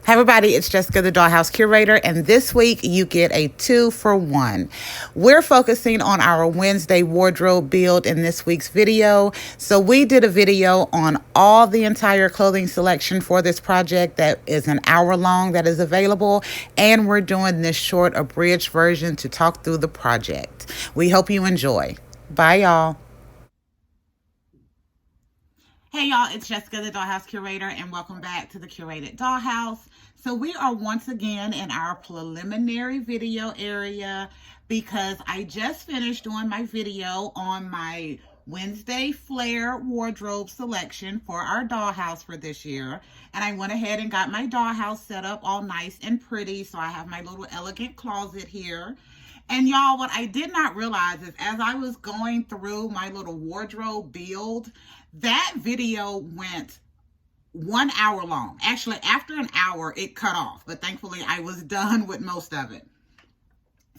Hi everybody, it's Jessica, the Dollhouse curator, and this week you get a 2-for-1. We're focusing on our Wednesday wardrobe build in this week's video. So we did a video on all the entire clothing selection for this project that is an hour long that is available, and we're doing this short abridged version to talk through the project. We hope you enjoy. Bye y'all. Hey y'all, it's Jessica, the Dollhouse curator, and welcome back to the curated Dollhouse. So we are once again in our preliminary video area because I just finished doing my video on my Wednesday flare wardrobe selection for our dollhouse for this year. And I went ahead and got my dollhouse set up all nice and pretty. So I have my little elegant closet here. And y'all, what I did not realize is as I was going through my little wardrobe build, that video went 1 hour long. Actually, after an hour, it cut off, but thankfully I was done with most of it.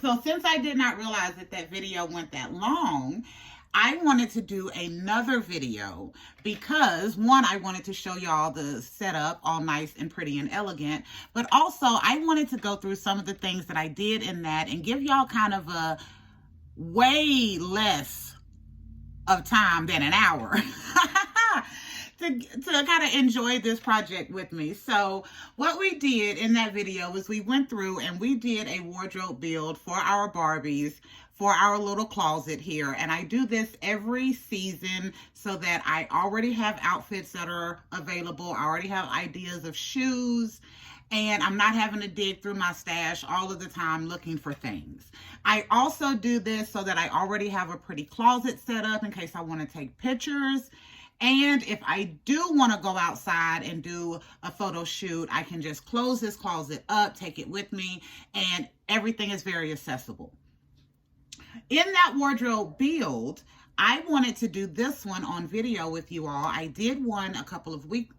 So since I did not realize that that video went that long, I wanted to do another video because, one, I wanted to show y'all the setup all nice and pretty and elegant, but also I wanted to go through some of the things that I did in that and give y'all kind of a way less of time than an hour to kind of enjoy this project with me. So what we did in that video was we went through and we did a wardrobe build for our Barbies for our little closet here. And I do this every season so that I already have outfits that are available. I already have ideas of shoes, and I'm not having to dig through my stash all of the time looking for things. I also do this so that I already have a pretty closet set up in case I want to take pictures. And if I do want to go outside and do a photo shoot, I can just close this closet up, take it with me, and everything is very accessible. In that wardrobe build, I wanted to do this one on video with you all. I did one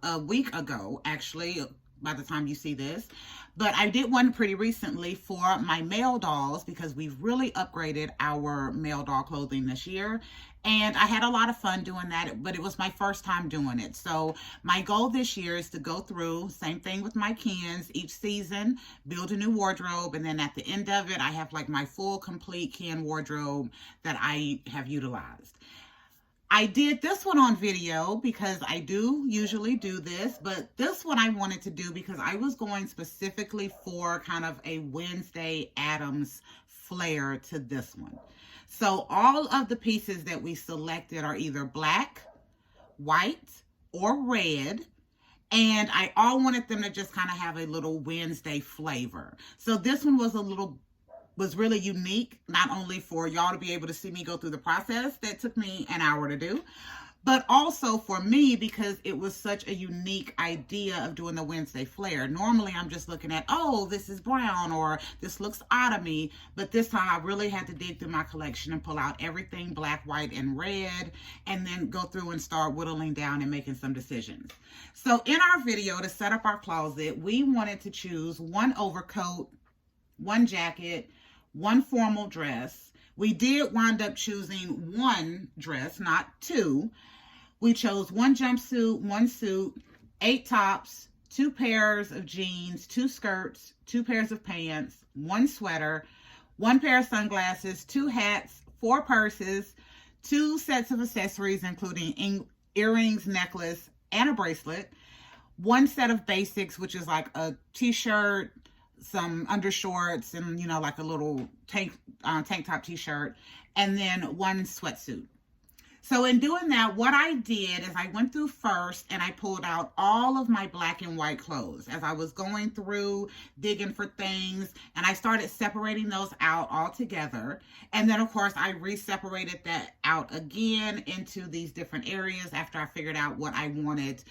a week ago, actually, by the time you see this, but I did one pretty recently for my male dolls because we've really upgraded our male doll clothing this year. And I had a lot of fun doing that, but it was my first time doing it. So my goal this year is to go through, same thing with my Kens, each season, build a new wardrobe. And then at the end of it, I have like my full complete Ken wardrobe that I have utilized. I did this one on video because I do usually do this, but this one I wanted to do because I was going specifically for kind of a Wednesday Addams flair to this one. So all of the pieces that we selected are either black, white, or red. And I all wanted them to just kind of have a little Wednesday flavor. So this one was really unique, not only for y'all to be able to see me go through the process that took me an hour to do, but also for me because it was such a unique idea of doing the Wednesday flare. Normally I'm just looking at, oh, this is brown or this looks odd to me, but this time I really had to dig through my collection and pull out everything black, white, and red, and then go through and start whittling down and making some decisions. So in our video to set up our closet, we wanted to choose one overcoat, one jacket, one formal dress. We did wind up choosing one dress, not two. We chose one jumpsuit, one suit, 8 tops, 2 pairs of jeans, 2 skirts, 2 pairs of pants, 1 sweater, 1 pair of sunglasses, 2 hats, 4 purses, 2 sets of accessories, including earrings, necklace, and a bracelet, 1 set of basics, which is like a t-shirt, some undershorts, and like a little tank top t-shirt, and then 1 sweatsuit. So in doing that, what I did is I went through first and I pulled out all of my black and white clothes as I was going through digging for things, and I started separating those out all together. And then of course I re-separated that out again into these different areas after I figured out what I wanted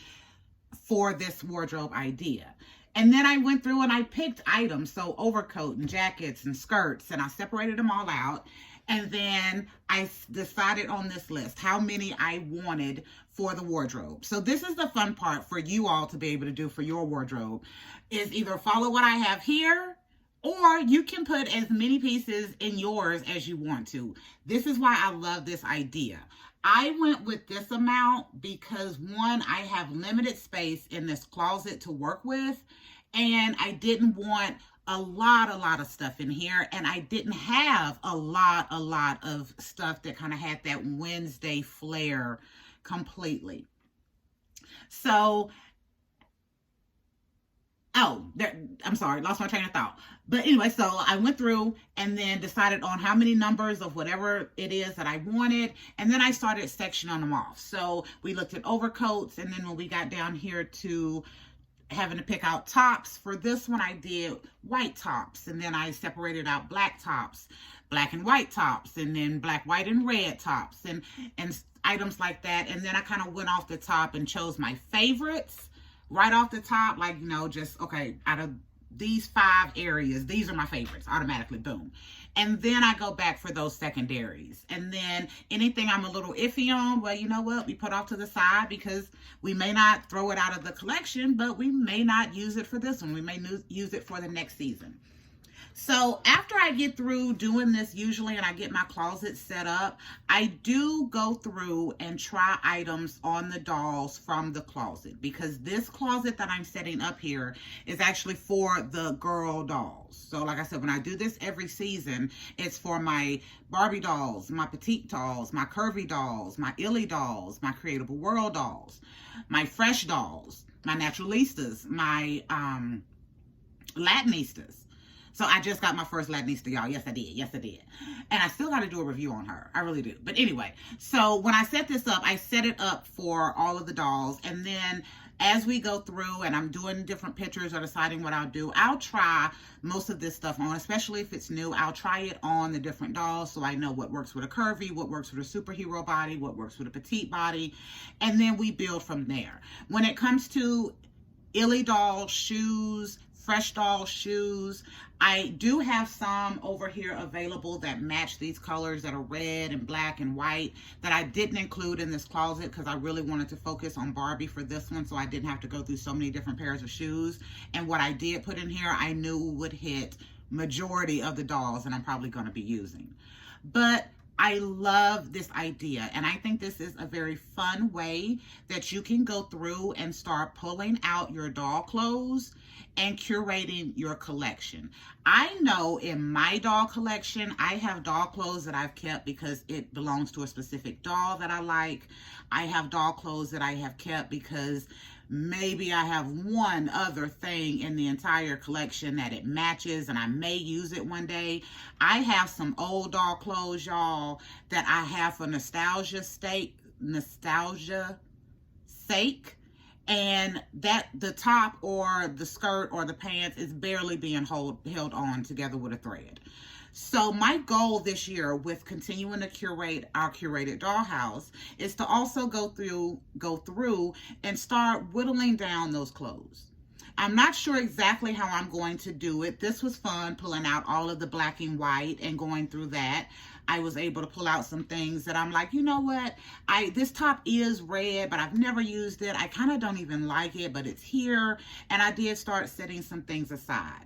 for this wardrobe idea. And then I went through and I picked items, so overcoat and jackets and skirts, and I separated them all out. And then I decided on this list how many I wanted for the wardrobe. So this is the fun part for you all to be able to do for your wardrobe, is either follow what I have here, or you can put as many pieces in yours as you want to. This is why I love this idea. I went with this amount because, one, I have limited space in this closet to work with. And I didn't want a lot of stuff in here, and I didn't have a lot of stuff that kind of had that Wednesday flair completely. So, I'm sorry, lost my train of thought. But anyway, so I went through and then decided on how many numbers of whatever it is that I wanted. And then I started sectioning them off. So we looked at overcoats. And then when we got down here to having to pick out tops, for this one I did white tops. And then I separated out black tops, black and white tops, and then black, white, and red tops, and items like that. And then I kind of went off the top and chose my favorites right off the top, like, just, okay, out of these 5 areas, these are my favorites, automatically, boom. And then I go back for those secondaries. And then anything I'm a little iffy on, well, you know what, we put off to the side, because we may not throw it out of the collection, but we may not use it for this one. We may use it for the next season. So after I get through doing this usually and I get my closet set up, I do go through and try items on the dolls from the closet, because this closet that I'm setting up here is actually for the girl dolls. So like I said, when I do this every season, it's for my Barbie dolls, my petite dolls, my curvy dolls, my illy dolls, my creatable world dolls, my fresh dolls, my naturalistas, my Latinistas. So I just got my first Latinista, y'all. Yes, I did. Yes, I did. And I still got to do a review on her. I really do. But anyway, so when I set this up, I set it up for all of the dolls. And then as we go through and I'm doing different pictures or deciding what I'll do, I'll try most of this stuff on, especially if it's new. I'll try it on the different dolls so I know what works with a curvy, what works with a superhero body, what works with a petite body. And then we build from there. When it comes to illy doll shoes, fresh doll shoes, I do have some over here available that match these colors that are red and black and white that I didn't include in this closet because I really wanted to focus on Barbie for this one, so I didn't have to go through so many different pairs of shoes. And what I did put in here, I knew would hit majority of the dolls that I'm probably going to be using. But I love this idea, and I think this is a very fun way that you can go through and start pulling out your doll clothes and curating your collection. I know in my doll collection, I have doll clothes that I've kept because it belongs to a specific doll that I like. I have doll clothes that I have kept because maybe I have one other thing in the entire collection that it matches and I may use it one day. I have some old doll clothes, y'all, that I have for nostalgia sake, and that the top or the skirt or the pants is barely being held on together with a thread. So my goal this year with continuing to curate our curated dollhouse is to also go through and start whittling down those clothes. I'm not sure exactly how I'm going to do it. This was fun, pulling out all of the black and white and going through that. I was able to pull out some things that I'm like, you know what? This top is red, but I've never used it. I kind of don't even like it, but it's here. And I did start setting some things aside.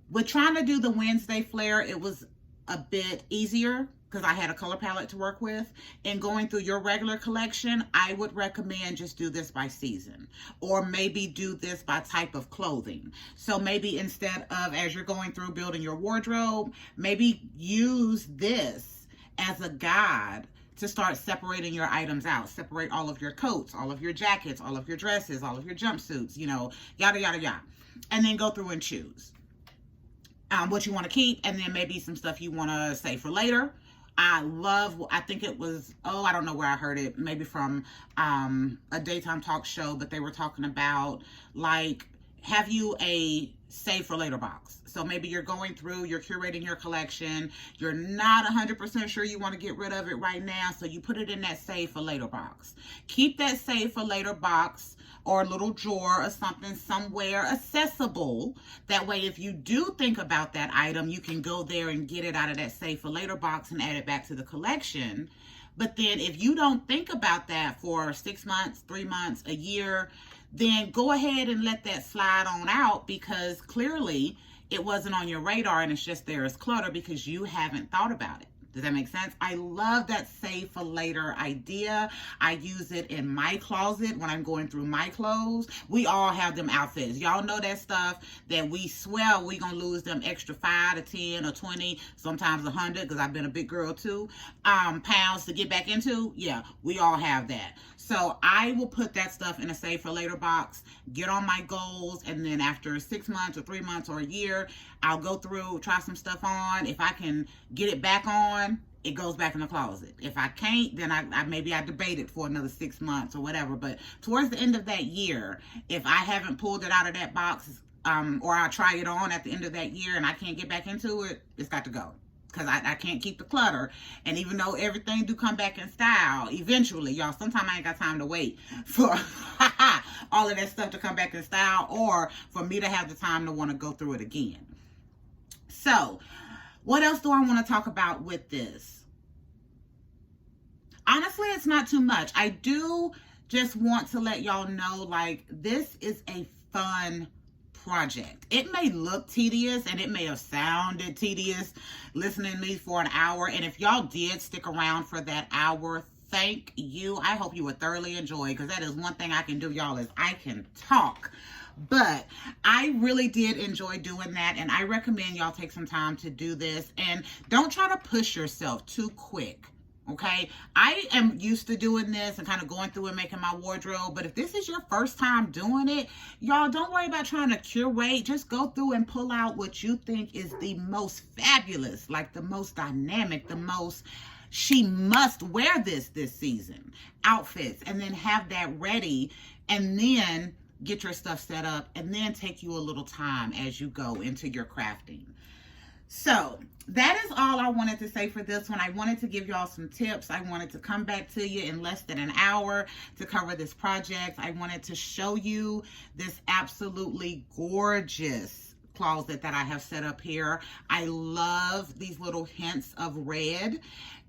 With trying to do the Wednesday flare, it was a bit easier because I had a color palette to work with. And going through your regular collection, I would recommend just do this by season, or maybe do this by type of clothing. So maybe instead of, as you're going through building your wardrobe, maybe use this as a guide to start separating your items out. Separate all of your coats, all of your jackets, all of your dresses, all of your jumpsuits, yada, yada, yada. And then go through and choose what you want to keep, and then maybe some stuff you want to save for later. I think it was, I don't know where I heard it, maybe from a daytime talk show, but they were talking about, like, have you a save for later box. So maybe you're going through, you're curating your collection, you're not 100% sure you want to get rid of it right now, so you put it in that save for later box. Keep that save for later box or a little drawer or something somewhere accessible. That way, if you do think about that item, you can go there and get it out of that save for later box and add it back to the collection. But then if you don't think about that for 6 months, 3 months, a year, then go ahead and let that slide on out, because clearly it wasn't on your radar and it's just there as clutter because you haven't thought about it. Does that make sense? I love that save for later idea. I use it in my closet when I'm going through my clothes. We all have them outfits. Y'all know that stuff that we swear we gonna lose them extra 5 to 10 or 20, sometimes 100, because I've been a big girl too, pounds to get back into. Yeah, we all have that. So I will put that stuff in a save for later box, get on my goals, and then after 6 months or 3 months or a year, I'll go through, try some stuff on. If I can get it back on, it goes back in the closet. If I can't, then I maybe I debate it for another 6 months or whatever. But towards the end of that year, if I haven't pulled it out of that box, or I try it on at the end of that year and I can't get back into it, it's got to go. Because I can't keep the clutter. And even though everything do come back in style, eventually, y'all, sometimes I ain't got time to wait for all of that stuff to come back in style, or for me to have the time to want to go through it again. So, what else do I want to talk about with this? Honestly, it's not too much. I do just want to let y'all know, like, this is a fun project. It may look tedious, and it may have sounded tedious listening to me for an hour. And if y'all did stick around for that hour, thank you. I hope you would thoroughly enjoy, because that is one thing I can do, y'all, is I can talk. But I really did enjoy doing that, and I recommend y'all take some time to do this, and don't try to push yourself too quick. Okay, I am used to doing this and kind of going through and making my wardrobe. But if this is your first time doing it, y'all, don't worry about trying to curate. Just go through and pull out what you think is the most fabulous, like the most dynamic, the most she must wear this season outfits, and then have that ready, and then get your stuff set up, and then take you a little time as you go into your crafting. So that is all I wanted to say for this one. I wanted to give y'all some tips. I wanted to come back to you in less than an hour to cover this project. I wanted to show you this absolutely gorgeous closet that I have set up here. I love these little hints of red.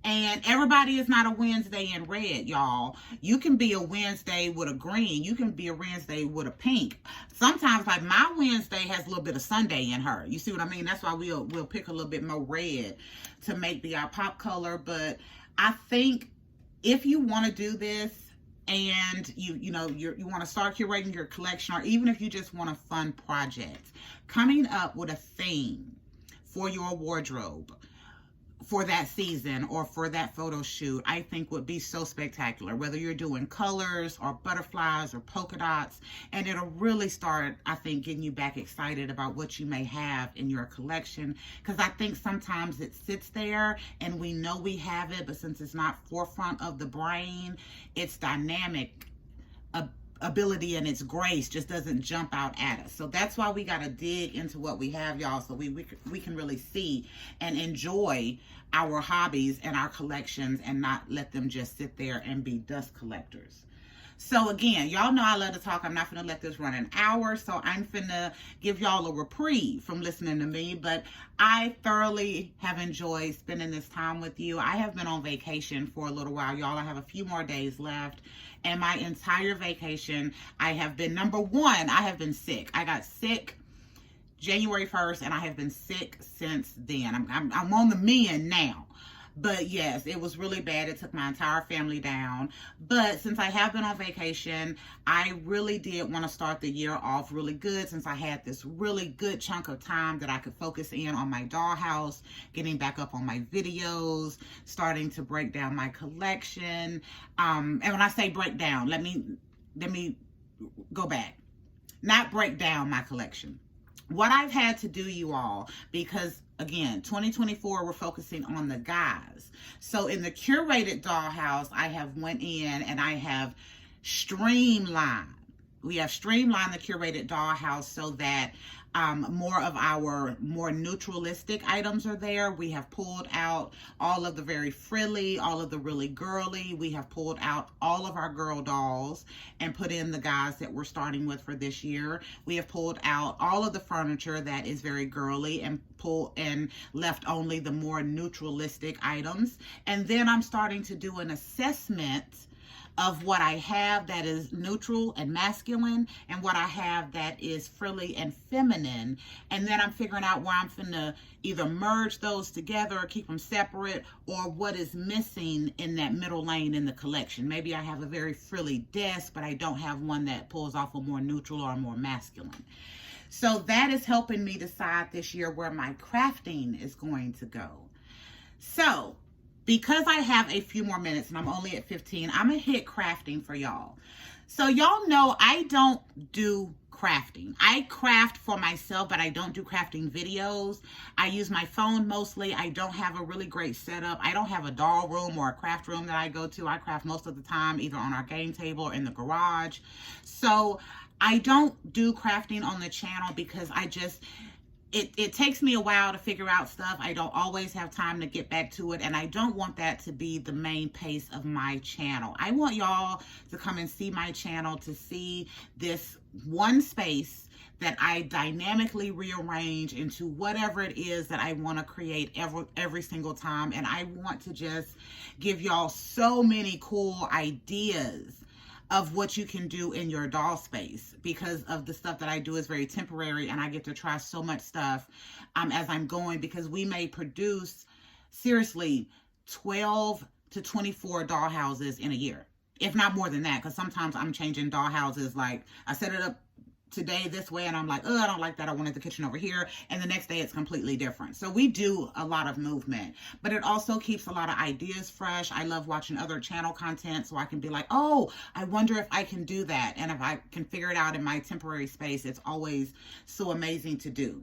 And everybody is not a Wednesday in red, y'all. You can be a Wednesday with a green. You can be a Wednesday with a pink. Sometimes, like, my Wednesday has a little bit of Sunday in her. You see what I mean? That's why we'll pick a little bit more red to make the pop color. But I think if you want to do this, and you want to start curating your collection, or even if you just want a fun project, coming up with a theme for your wardrobe for that season or for that photo shoot, I think would be so spectacular, whether you're doing colors or butterflies or polka dots. And it'll really start, I think, getting you back excited about what you may have in your collection, because I think sometimes it sits there and we know we have it, but since it's not forefront of the brain, its dynamic ability and its grace just doesn't jump out at us. So that's why we got to dig into what we have, y'all, so we can really see and enjoy our hobbies and our collections, and not let them just sit there and be dust collectors. So again, y'all know I love to talk. I'm not going to let this run an hour, so I'm finna give y'all a reprieve from listening to me. But I thoroughly have enjoyed spending this time with you. I have been on vacation for a little while, y'all. I have a few more days left. And my entire vacation, I have been, number one, I have been sick. I got sick January 1st, and I have been sick since then. I'm on the mend now. But yes, it was really bad. It took my entire family down. But since I have been on vacation, I really did want to start the year off really good, since I had this really good chunk of time that I could focus in on my dollhouse, getting back up on my videos, starting to break down my collection. And when I say break down, let me go back. Not break down my collection. What I've had to do, you all, because again, 2024, we're focusing on the guys. So in the curated dollhouse, I have went in and I have streamlined. We have streamlined the curated dollhouse so that more of our more neutralistic items are there. We have pulled out all of the very frilly, all of the really girly. We have pulled out all of our girl dolls and put in the guys that we're starting with for this year. We have pulled out all of the furniture that is very girly and left only the more neutralistic items. And then I'm starting to do an assessment of what I have that is neutral and masculine and what I have that is frilly and feminine. And then I'm figuring out where I'm finna either merge those together or keep them separate, or what is missing in that middle lane in the collection. Maybe I have a very frilly desk, but I don't have one that pulls off a more neutral or more masculine. So that is helping me decide this year where my crafting is going to go. So because I have a few more minutes and I'm only at 15, I'm gonna hit crafting for y'all. So y'all know I don't do crafting. I craft for myself, but I don't do crafting videos. I use my phone mostly. I don't have a really great setup. I don't have a doll room or a craft room that I go to. I craft most of the time either on our game table or in the garage. So I don't do crafting on the channel because it takes me a while to figure out stuff. I don't always have time to get back to it, and I don't want that to be the main pace of my channel. I want y'all to come and see my channel, to see this one space that I dynamically rearrange into whatever it is that I want to create every single time. And I want to just give y'all so many cool ideas of what you can do in your doll space, because of the stuff that I do is very temporary, and I get to try so much stuff as I'm going, because we may produce seriously 12 to 24 doll houses in a year, if not more than that, because sometimes I'm changing doll houses. Like I set it up today this way and I'm like, oh, I don't like that, I wanted the kitchen over here, and the next day it's completely different. So we do a lot of movement, but it also keeps a lot of ideas fresh. I love watching other channel content, so I can be like, oh, I wonder if I can do that, and if I can figure it out in my temporary space, it's always so amazing to do.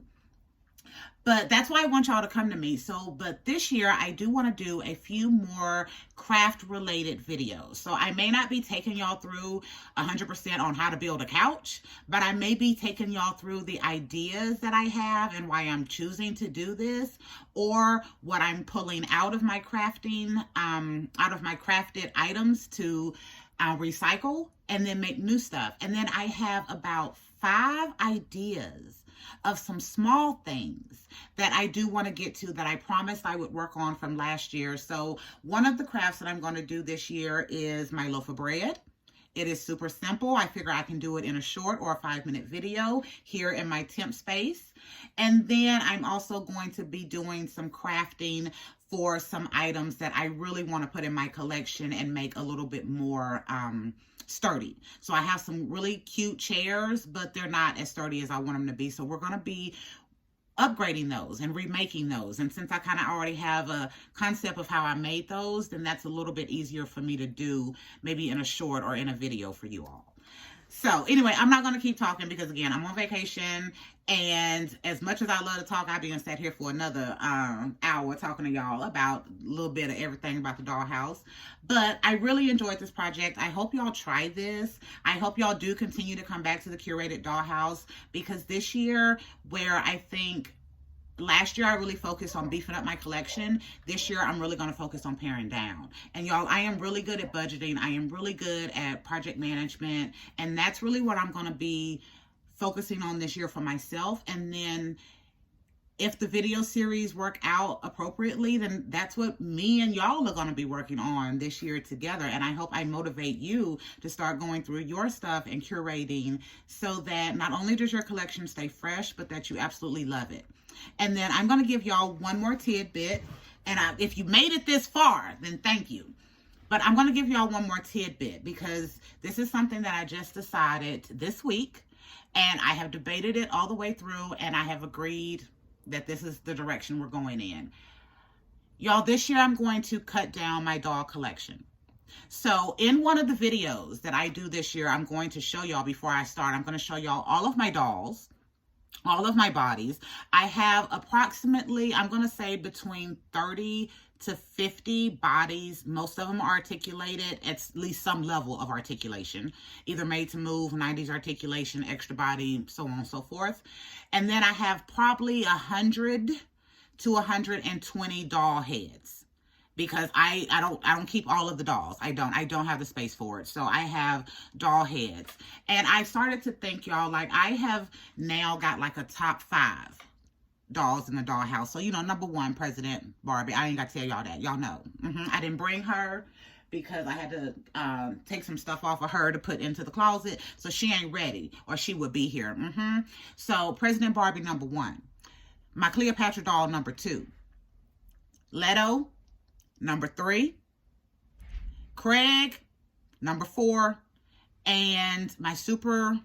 But that's why I want y'all to come to me. But this year I do want to do a few more craft related videos. So I may not be taking y'all through 100% on how to build a couch, but I may be taking y'all through the ideas that I have and why I'm choosing to do this, or what I'm pulling out of my crafting, out of my crafted items to recycle and then make new stuff. And then I have about 5 ideas of some small things that I do want to get to that I promised I would work on from last year. So one of the crafts that I'm going to do this year is my loaf of bread. It is super simple. I figure I can do it in a short or a 5-minute video here in my temp space. And then I'm also going to be doing some crafting for some items that I really want to put in my collection and make a little bit more sturdy. So I have some really cute chairs, but they're not as sturdy as I want them to be. So we're going to be upgrading those and remaking those. And since I kind of already have a concept of how I made those, then that's a little bit easier for me to do maybe in a short or in a video for you all. So anyway, I'm not going to keep talking because, again, I'm on vacation, and as much as I love to talk, I've been sat here for another hour talking to y'all about a little bit of everything about the dollhouse. But I really enjoyed this project. I hope y'all try this. I hope y'all do continue to come back to the curated dollhouse, because this year, where I think last year I really focused on beefing up my collection, this year I'm really going to focus on paring down. And y'all, I am really good at budgeting. I am really good at project management. And that's really what I'm going to be focusing on this year for myself. And then if the video series work out appropriately, then that's what me and y'all are going to be working on this year together. And I hope I motivate you to start going through your stuff and curating, so that not only does your collection stay fresh, but that you absolutely love it. And then I'm going to give y'all one more tidbit. And if you made it this far, then thank you. But I'm going to give y'all one more tidbit, because this is something that I just decided this week. And I have debated it all the way through, and I have agreed that this is the direction we're going in. Y'all, this year I'm going to cut down my doll collection. So in one of the videos that I do this year, I'm going to show y'all, before I start, I'm going to show y'all all of my dolls, all of my bodies. I have approximately, I'm going to say between 30 to 50 bodies. Most of them are articulated, at least some level of articulation, either made to move, 90s articulation, extra body, so on and so forth. And then I have probably 100 to 120 doll heads, because I don't keep all of the dolls. I don't have the space for it. So I have doll heads. And I started to think, y'all, like, I have now got like a top 5 dolls in the dollhouse. So, you know, number 1, President Barbie. I ain't got to tell y'all that. Y'all know. I didn't bring her because I had to take some stuff off of her to put into the closet. So she ain't ready, or she would be here. So President Barbie #1. My Cleopatra doll #2. Leto #3. Craig #4. And my super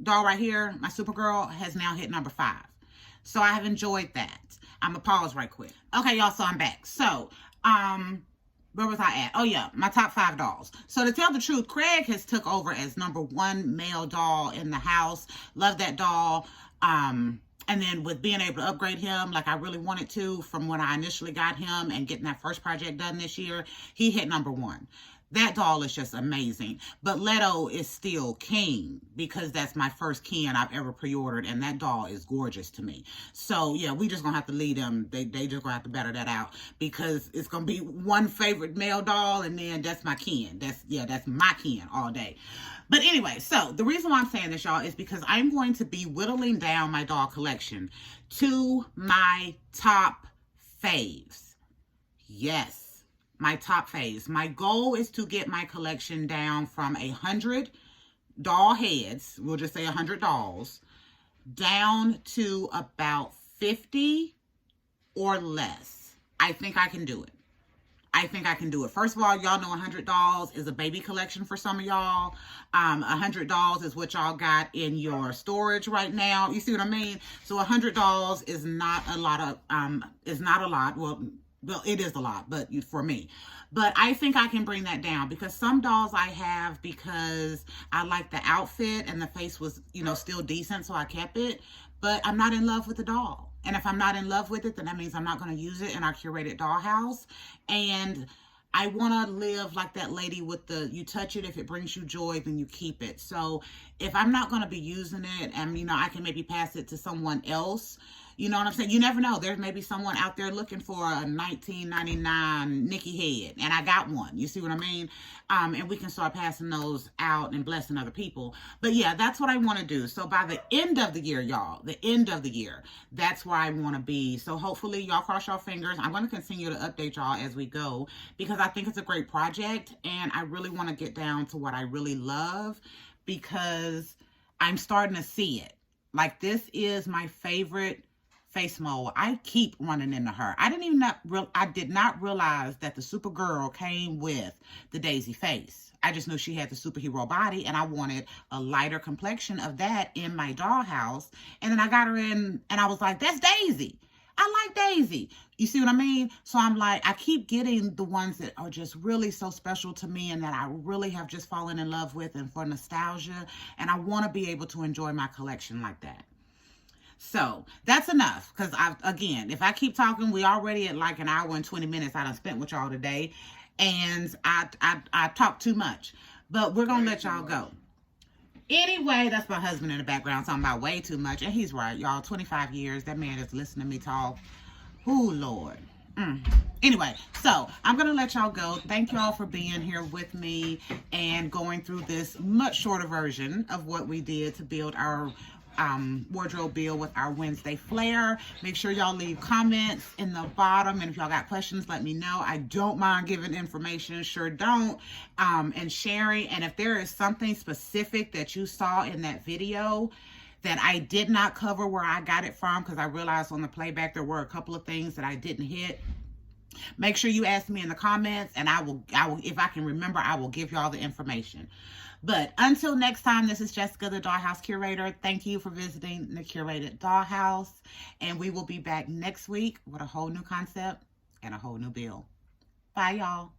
doll right here, my Supergirl, has now hit #5. So I have enjoyed that. I'm going to pause right quick. Okay, y'all, so I'm back. So, where was I at? Oh, yeah, my top 5 dolls. So to tell the truth, Craig has took over as #1 male doll in the house. Love that doll. And then with being able to upgrade him like I really wanted to from when I initially got him and getting that first project done this year, he hit #1. That doll is just amazing. But Leto is still king because that's my first Ken I've ever pre-ordered, and that doll is gorgeous to me. So, yeah, we just going to have to lead them. They just going to have to better that out because it's going to be one favorite male doll, and then that's my Ken. That's my Ken all day. But anyway, so the reason why I'm saying this, y'all, is because I'm going to be whittling down my doll collection to my top faves. Yes. My top faves. My goal is to get my collection down from 100 doll heads, we'll just say 100 dolls, down to about 50 or less. I think I can do it. I think I can do it. First of all, y'all know 100 dolls is a baby collection for some of y'all. 100 dolls is what y'all got in your storage right now. You see what I mean? So 100 dolls is not a lot of, well, it is a lot, but for me. But I think I can bring that down because some dolls I have because I like the outfit and the face was, still decent, so I kept it. But I'm not in love with the doll. And if I'm not in love with it, then that means I'm not going to use it in our curated dollhouse. And I want to live like that lady with the, you touch it, if it brings you joy, then you keep it. So if I'm not going to be using it and, I can maybe pass it to someone else, you know what I'm saying? You never know. There may be someone out there looking for a 1999 Nikki head, and I got one. You see what I mean? And we can start passing those out and blessing other people. But yeah, that's what I want to do. So by the end of the year, y'all, the end of the year, that's where I want to be. So hopefully y'all cross your fingers. I'm going to continue to update y'all as we go because I think it's a great project, and I really want to get down to what I really love because I'm starting to see it. Like, this is my favorite face mold. I keep running into her. I did not realize that the Supergirl came with the Daisy face. I just knew she had the superhero body, and I wanted a lighter complexion of that in my dollhouse. And then I got her in, and I was like, that's Daisy. I like Daisy. You see what I mean? So I'm like, I keep getting the ones that are just really so special to me and that I really have just fallen in love with and for nostalgia. And I want to be able to enjoy my collection like that. So that's enough, because again, if I keep talking, we already at like an hour and 20 minutes I done spent with y'all today, and I talk too much, but we're gonna let y'all go. Anyway, that's my husband in the background talking about way too much, and he's right, y'all. 25 years, that man is listening to me talk. Ooh, Lord. Anyway, so I'm gonna let y'all go. Thank y'all for being here with me and going through this much shorter version of what we did to build our wardrobe build with our Wednesday flair. Make sure y'all leave comments in the bottom, and if y'all got questions, let me know. I don't mind giving information, sure don't, and sharing. And if there is something specific that you saw in that video that I did not cover where I got it from, because I realized on the playback there were a couple of things that I didn't hit, make sure you ask me in the comments, and I will, if I can remember, I will give y'all the information. But until next time, this is Jessica, the Dollhouse Curator. Thank you for visiting the Curated Dollhouse. And we will be back next week with a whole new concept and a whole new build. Bye, y'all.